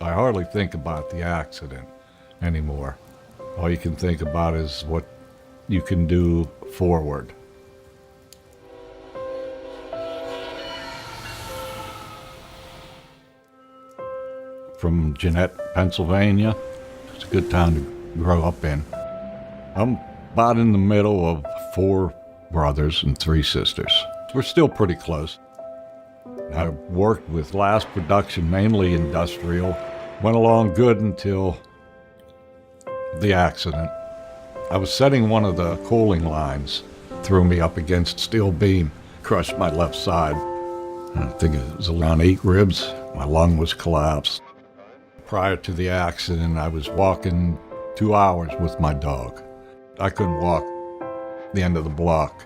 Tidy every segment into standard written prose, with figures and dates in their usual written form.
I hardly think about the accident anymore. All you can think about is what you can do forward. From Jeanette, Pennsylvania. It's a good town to grow up in. I'm about in the middle of 4 brothers and 3 sisters. We're still pretty close. I worked with glass production, mainly industrial. Went along good until the accident. I was setting one of the cooling lines, threw me up against a steel beam, crushed my left side. I think it was around 8 ribs. My lung was collapsed. Prior to the accident, I was walking 2 hours with my dog. I couldn't walk the end of the block.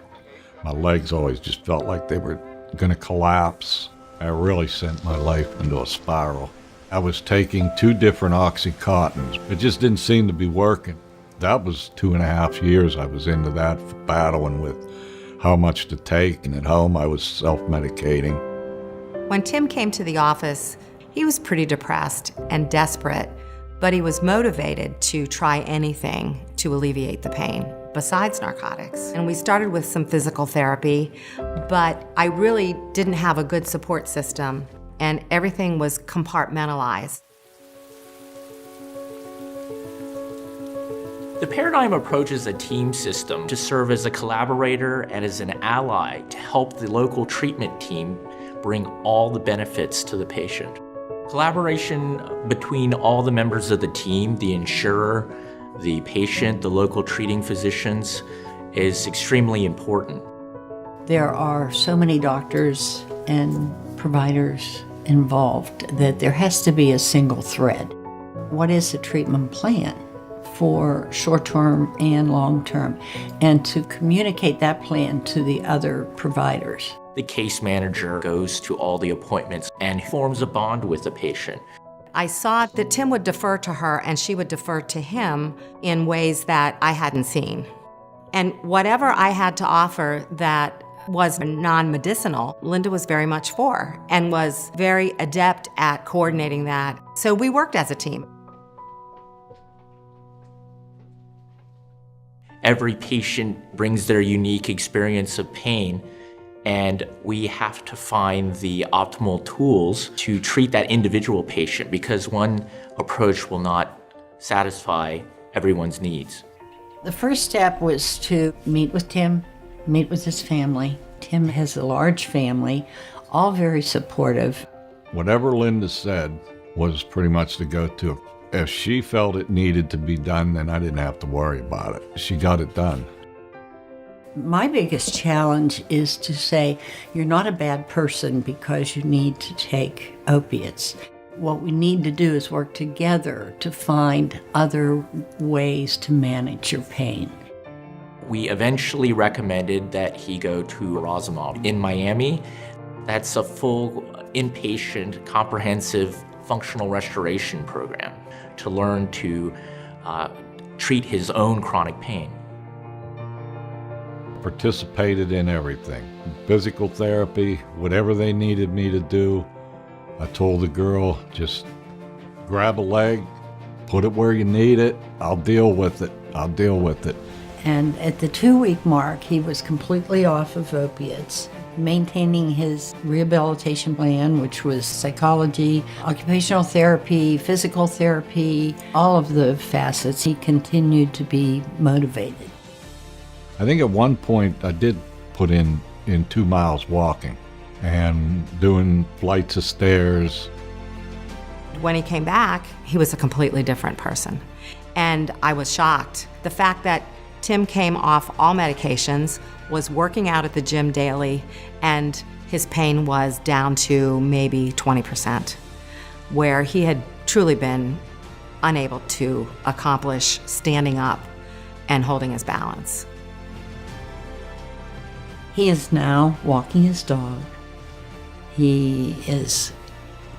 My legs always just felt like they were going to collapse. I really sent my life into a spiral. I was taking 2 different Oxycontins. It just didn't seem to be working. That was 2.5 years I was into that, battling with how much to take, and at home I was self-medicating. When Tim came to the office, he was pretty depressed and desperate, but he was motivated to try anything to alleviate the pain besides narcotics. And we started with some physical therapy, but I really didn't have a good support system, and everything was compartmentalized. The Paradigm approaches a team system to serve as a collaborator and as an ally to help the local treatment team bring all the benefits to the patient. Collaboration between all the members of the team, the insurer, the patient, the local treating physicians, is extremely important. There are so many doctors and providers involved that there has to be a single thread. What is the treatment plan for short-term and long-term, and to communicate that plan to the other providers? The case manager goes to all the appointments and forms a bond with the patient. I saw that Tim would defer to her and she would defer to him in ways that I hadn't seen. And whatever I had to offer that was non-medicinal, Linda was very much for and was very adept at coordinating that. So we worked as a team. Every patient brings their unique experience of pain, and we have to find the optimal tools to treat that individual patient, because one approach will not satisfy everyone's needs. The first step was to meet with Tim, meet with his family. Tim has a large family, all very supportive. Whatever Linda said was pretty much the go-to. If she felt it needed to be done, then I didn't have to worry about it. She got it done. My biggest challenge is to say, you're not a bad person because you need to take opiates. What we need to do is work together to find other ways to manage your pain. We eventually recommended that he go to Rosamond in Miami. That's a full inpatient, comprehensive functional restoration program to learn to treat his own chronic pain. Participated in everything. Physical therapy, whatever they needed me to do. I told the girl, just grab a leg, put it where you need it, I'll deal with it, I'll deal with it. And at the 2-week mark, he was completely off of opiates, maintaining his rehabilitation plan, which was psychology, occupational therapy, physical therapy, all of the facets. He continued to be motivated. I think at one point I did put in 2 miles walking and doing flights of stairs. When he came back, he was a completely different person. And I was shocked. The fact that Tim came off all medications, was working out at the gym daily, and his pain was down to maybe 20%, where he had truly been unable to accomplish standing up and holding his balance. He is now walking his dog. He is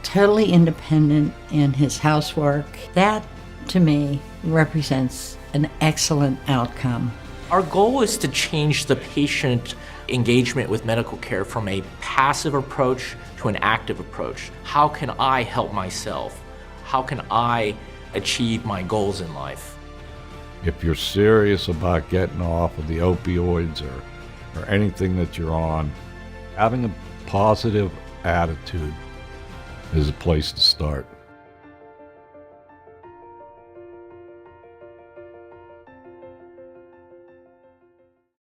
totally independent in his housework. That, to me, represents an excellent outcome. Our goal is to change the patient engagement with medical care from a passive approach to an active approach. How can I help myself? How can I achieve my goals in life? If you're serious about getting off of the opioids or anything that you're on, having a positive attitude is a place to start.